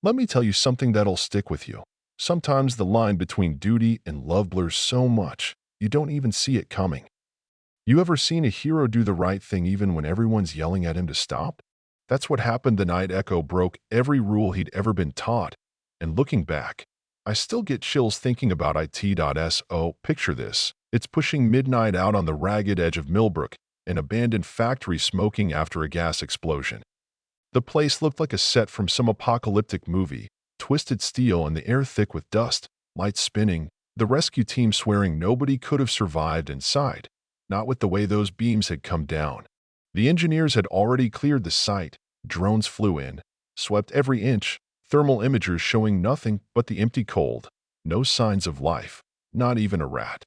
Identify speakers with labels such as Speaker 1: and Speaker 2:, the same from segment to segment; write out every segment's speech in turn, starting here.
Speaker 1: Let me tell you something that'll stick with you. Sometimes the line between duty and love blurs so much, you don't even see it coming. You ever seen a hero do the right thing even when everyone's yelling at him to stop? That's what happened the night Echo broke every rule he'd ever been taught. And looking back, I still get chills thinking about it.so. Picture this. It's pushing midnight out on the ragged edge of Millbrook, an abandoned factory smoking after a gas explosion. The place looked like a set from some apocalyptic movie, twisted steel and the air thick with dust, lights spinning, the rescue team swearing nobody could have survived inside, not with the way those beams had come down. The engineers had already cleared the site, drones flew in, swept every inch, thermal imagers showing nothing but the empty cold, no signs of life, not even a rat.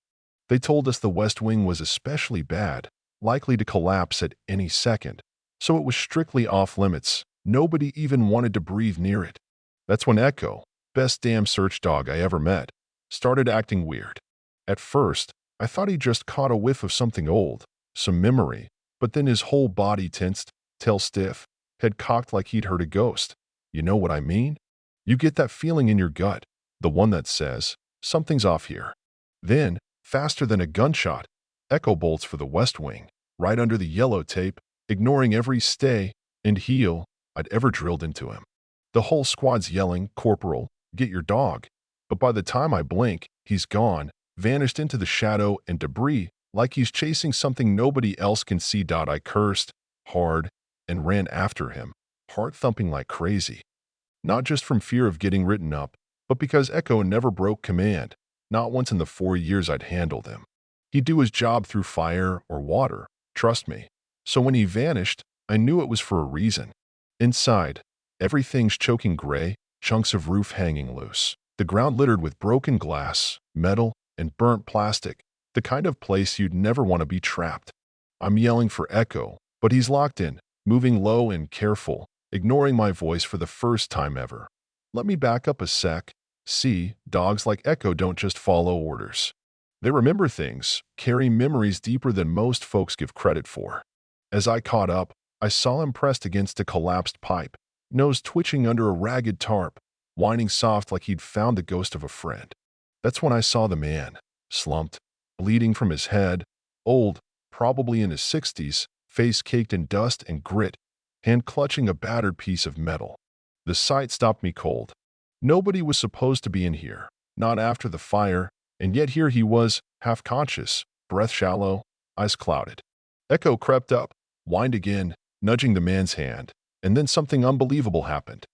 Speaker 1: They told us the West Wing was especially bad, likely to collapse at any second, so it was strictly off limits. Nobody even wanted to breathe near it. That's when Echo, best damn search dog I ever met, started acting weird. At first, I thought he just caught a whiff of something old, some memory, but then his whole body tensed, tail stiff, head cocked like he'd heard a ghost. You know what I mean? You get that feeling in your gut, the one that says, something's off here. Then, faster than a gunshot, Echo bolts for the West Wing, right under the yellow tape, ignoring every stay and heel I'd ever drilled into him. The whole squad's yelling, "Corporal, get your dog." But by the time I blink, he's gone, vanished into the shadow and debris, like he's chasing something nobody else can see. I cursed hard and ran after him, heart thumping like crazy. Not just from fear of getting written up, but because Echo never broke command, not once in the 4 years I'd handled him. He'd do his job through fire or water, trust me. So when he vanished, I knew it was for a reason. Inside, everything's choking gray, chunks of roof hanging loose. The ground littered with broken glass, metal, and burnt plastic, the kind of place you'd never want to be trapped. I'm yelling for Echo, but he's locked in, moving low and careful, ignoring my voice for the first time ever. Let me back up a sec. See, dogs like Echo don't just follow orders. They remember things, carry memories deeper than most folks give credit for. As I caught up, I saw him pressed against a collapsed pipe, nose twitching under a ragged tarp, whining soft like he'd found the ghost of a friend. That's when I saw the man, slumped, bleeding from his head, old, probably in his 60s, face caked in dust and grit, hand clutching a battered piece of metal. The sight stopped me cold. Nobody was supposed to be in here, not after the fire, and yet here he was, half conscious, breath shallow, eyes clouded. Echo crept up, whined again, nudging the man's hand, and then something unbelievable happened.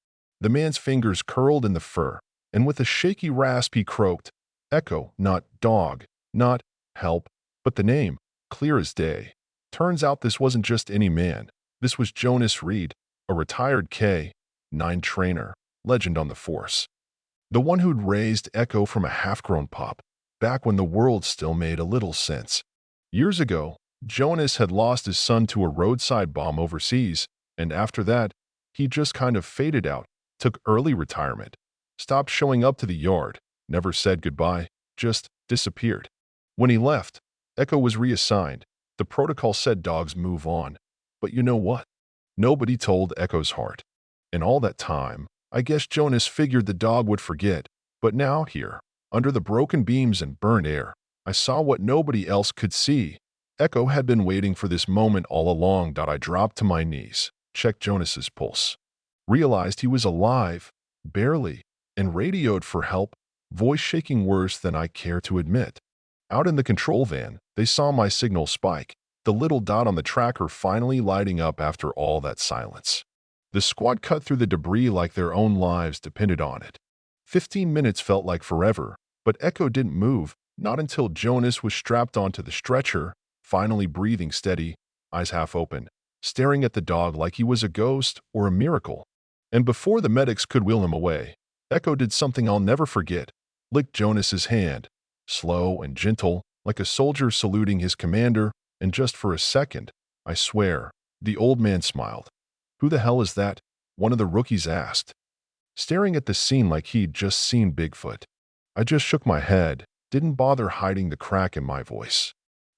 Speaker 1: The man's fingers curled in the fur, and with a shaky rasp he croaked, Echo, not dog, not help, but the name, clear as day. Turns out this wasn't just any man. This was Jonas Reed, a retired K-9 trainer, legend on the force. The one who'd raised Echo from a half-grown pup, back when the world still made a little sense. Years ago, Jonas had lost his son to a roadside bomb overseas, and after that, he just kind of faded out, took early retirement, stopped showing up to the yard, never said goodbye, just disappeared. When he left, Echo was reassigned. The protocol said dogs move on. But you know what? Nobody told Echo's heart. In all that time, I guess Jonas figured the dog would forget. But now here, under the broken beams and burnt air, I saw what nobody else could see. Echo had been waiting for this moment all along. I dropped to my knees, checked Jonas's pulse, realized he was alive, barely, and radioed for help, voice shaking worse than I care to admit. Out in the control van, they saw my signal spike, the little dot on the tracker finally lighting up after all that silence. The squad cut through the debris like their own lives depended on it. 15 minutes felt like forever, but Echo didn't move, not until Jonas was strapped onto the stretcher, finally breathing steady, eyes half open, staring at the dog like he was a ghost or a miracle. And before the medics could wheel him away, Echo did something I'll never forget, licked Jonas's hand, slow and gentle, like a soldier saluting his commander, and just for a second, I swear, the old man smiled. "Who the hell is that?" one of the rookies asked, staring at the scene like he'd just seen Bigfoot. I just shook my head, didn't bother hiding the crack in my voice.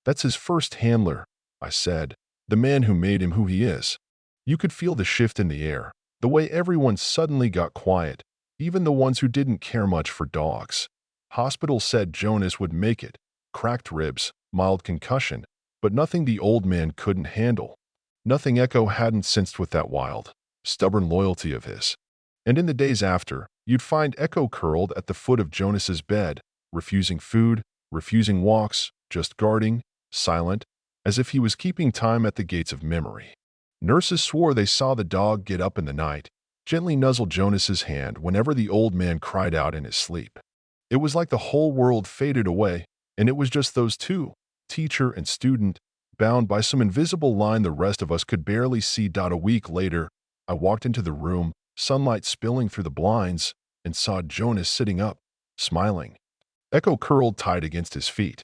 Speaker 1: "That's his first handler," I said, "the man who made him who he is." You could feel the shift in the air, the way everyone suddenly got quiet, even the ones who didn't care much for dogs. Hospitals said Jonas would make it, cracked ribs, mild concussion, but nothing the old man couldn't handle. Nothing Echo hadn't sensed with that wild, stubborn loyalty of his. And in the days after, you'd find Echo curled at the foot of Jonas's bed, refusing food, refusing walks, just guarding, silent, as if he was keeping time at the gates of memory. Nurses swore they saw the dog get up in the night, gently nuzzle Jonas's hand whenever the old man cried out in his sleep. It was like the whole world faded away, and it was just those two, teacher and student, bound by some invisible line the rest of us could barely see. A week later, I walked into the room, sunlight spilling through the blinds, and saw Jonas sitting up, smiling. Echo curled tight against his feet.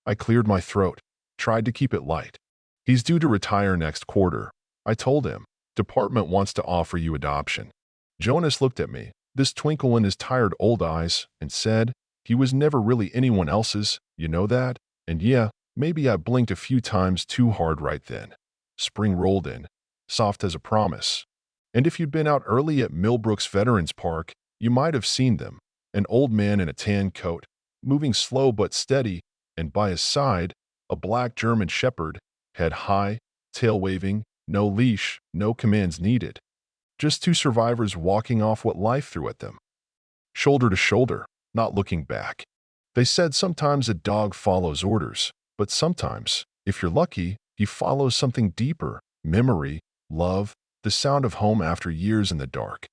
Speaker 1: I cleared my throat, tried to keep it light. He's due to retire next quarter, I told him. Department wants to offer you adoption. Jonas looked at me, this twinkle in his tired old eyes, and said, he was never really anyone else's, you know that? And yeah, maybe I blinked a few times too hard right then. Spring rolled in, soft as a promise. And if you'd been out early at Millbrook's Veterans Park, you might have seen them, an old man in a tan coat, moving slow but steady, and by his side, a black German shepherd, head high, tail waving, no leash, no commands needed. Just two survivors walking off what life threw at them. Shoulder to shoulder, not looking back. They said sometimes a dog follows orders, but sometimes, if you're lucky, he follows something deeper, memory, love, the sound of home after years in the dark.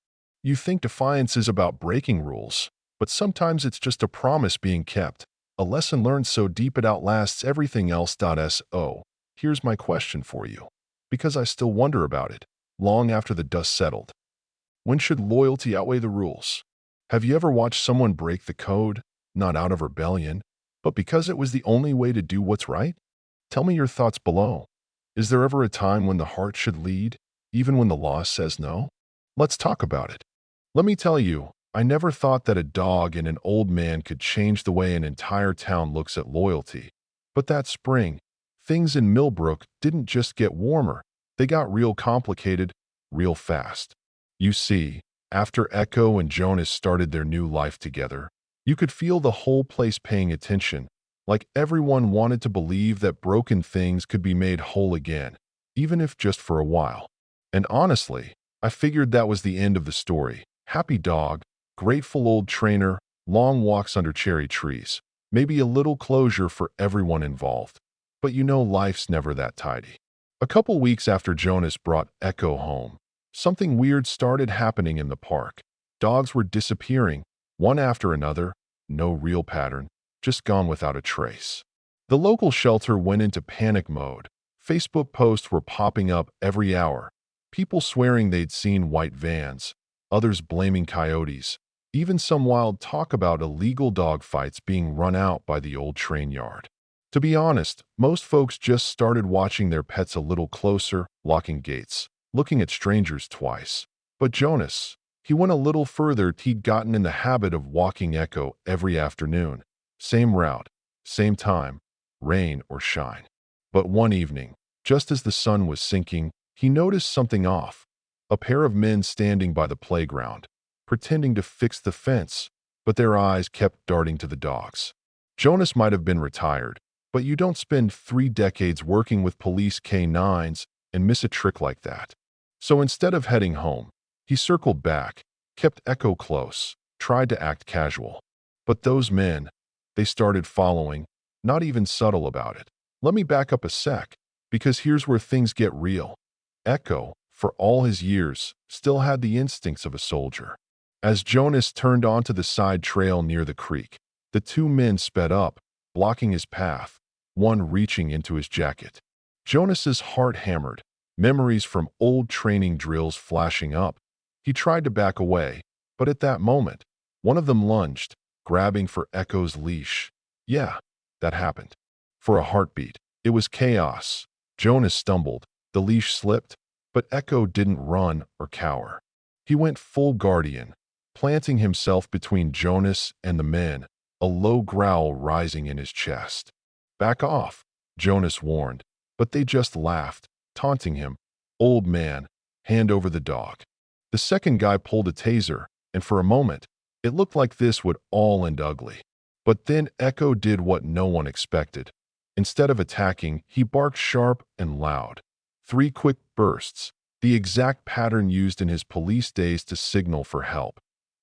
Speaker 1: You think defiance is about breaking rules, but sometimes it's just a promise being kept, a lesson learned so deep it outlasts everything else. So, here's my question for you, because I still wonder about it, long after the dust settled. When should loyalty outweigh the rules? Have you ever watched someone break the code, not out of rebellion, but because it was the only way to do what's right? Tell me your thoughts below. Is there ever a time when the heart should lead, even when the law says no? Let's talk about it. Let me tell you, I never thought that a dog and an old man could change the way an entire town looks at loyalty. But that spring, things in Millbrook didn't just get warmer, they got real complicated, real fast. You see, after Echo and Jonas started their new life together, you could feel the whole place paying attention, like everyone wanted to believe that broken things could be made whole again, even if just for a while. And honestly, I figured that was the end of the story. Happy dog, grateful old trainer, long walks under cherry trees, maybe a little closure for everyone involved. But you know life's never that tidy. A couple weeks after Jonas brought Echo home, something weird started happening in the park. Dogs were disappearing, one after another, no real pattern, just gone without a trace. The local shelter went into panic mode. Facebook posts were popping up every hour, people swearing they'd seen white vans, others blaming coyotes, even some wild talk about illegal dog fights being run out by the old train yard. To be honest, most folks just started watching their pets a little closer, locking gates, looking at strangers twice. But Jonas, he went a little further. He'd gotten in the habit of walking Echo every afternoon. Same route, same time, rain or shine. But one evening, just as the sun was sinking, he noticed something off. A pair of men standing by the playground, pretending to fix the fence, but their eyes kept darting to the dogs. Jonas might have been retired, but you don't spend 3 decades working with police K9s and miss a trick like that. So instead of heading home, he circled back, kept Echo close, tried to act casual. But those men, they started following, not even subtle about it. Let me back up a sec, because here's where things get real. Echo, for all his years, still had the instincts of a soldier. As Jonas turned onto the side trail near the creek, the 2 men sped up, blocking his path, one reaching into his jacket. Jonas's heart hammered, memories from old training drills flashing up. He tried to back away, but at that moment, one of them lunged, grabbing for Echo's leash. Yeah, that happened. For a heartbeat, it was chaos. Jonas stumbled, the leash slipped, but Echo didn't run or cower. He went full guardian, planting himself between Jonas and the men, a low growl rising in his chest. Back off, Jonas warned, but they just laughed, taunting him. Old man, hand over the dog. The second guy pulled a taser, and for a moment, it looked like this would all end ugly. But then Echo did what no one expected. Instead of attacking, he barked sharp and loud. 3 quick bursts, the exact pattern used in his police days to signal for help.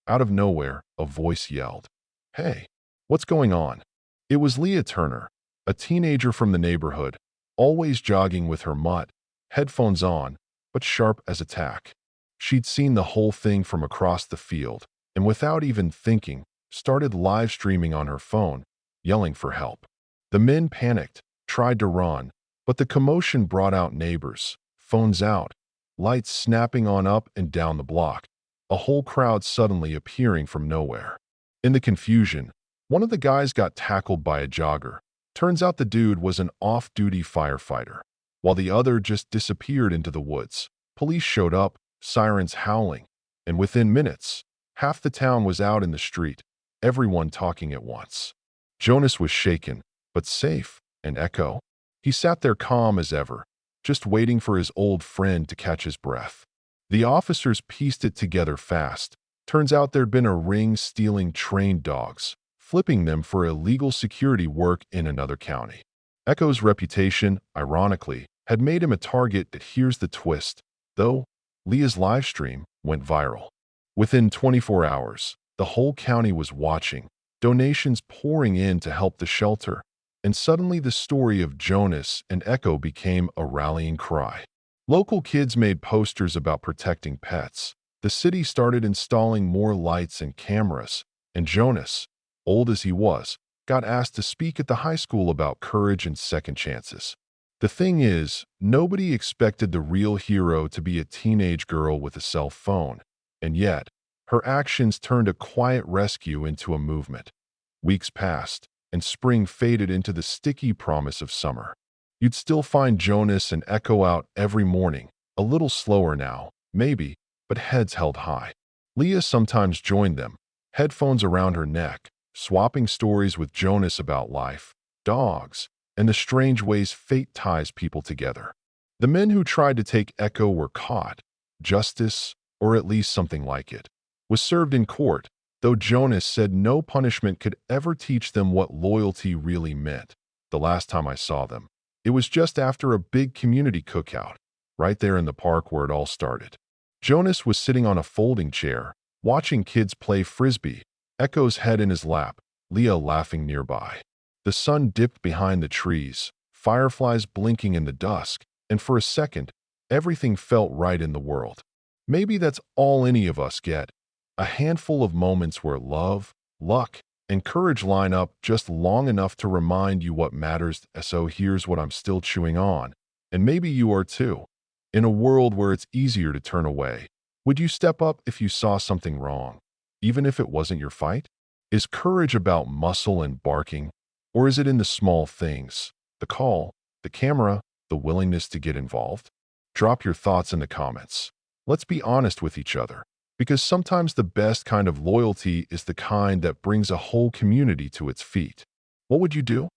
Speaker 1: Out of nowhere, a voice yelled, "Hey, what's going on?" It was Leah Turner, a teenager from the neighborhood, always jogging with her mutt, headphones on, but sharp as a tack. She'd seen the whole thing from across the field, and without even thinking, started live streaming on her phone, yelling for help. The men panicked, tried to run, but the commotion brought out neighbors, phones out, lights snapping on up and down the block, a whole crowd suddenly appearing from nowhere. In the confusion, one of the guys got tackled by a jogger. Turns out the dude was an off-duty firefighter, while the other just disappeared into the woods. Police showed up, sirens howling, and within minutes, half the town was out in the street, everyone talking at once. Jonas was shaken, but safe, and Echo? He sat there calm as ever, just waiting for his old friend to catch his breath. The officers pieced it together fast. Turns out there'd been a ring stealing trained dogs, flipping them for illegal security work in another county. Echo's reputation, ironically, had made him a target. That here's the twist, though, Leah's livestream went viral. Within 24 hours, the whole county was watching, donations pouring in to help the shelter, and suddenly the story of Jonas and Echo became a rallying cry. Local kids made posters about protecting pets. The city started installing more lights and cameras, and Jonas, old as he was, got asked to speak at the high school about courage and second chances. The thing is, nobody expected the real hero to be a teenage girl with a cell phone, and yet, her actions turned a quiet rescue into a movement. Weeks passed, and spring faded into the sticky promise of summer. You'd still find Jonas and Echo out every morning, a little slower now, maybe, but heads held high. Leah sometimes joined them, headphones around her neck, swapping stories with Jonas about life, dogs, and the strange ways fate ties people together. The men who tried to take Echo were caught. Justice, or at least something like it, was served in court, though Jonas said no punishment could ever teach them what loyalty really meant. The last time I saw them, it was just after a big community cookout, right there in the park where it all started. Jonas was sitting on a folding chair, watching kids play frisbee, Echo's head in his lap, Leah laughing nearby. The sun dipped behind the trees, fireflies blinking in the dusk, and for a second, everything felt right in the world. Maybe that's all any of us get. A handful of moments where love, luck, and courage line up just long enough to remind you what matters. So here's what I'm still chewing on, and maybe you are too. In a world where it's easier to turn away, would you step up if you saw something wrong, even if it wasn't your fight? Is courage about muscle and barking, or is it in the small things, the call, the camera, the willingness to get involved? Drop your thoughts in the comments. Let's be honest with each other, because sometimes the best kind of loyalty is the kind that brings a whole community to its feet. What would you do?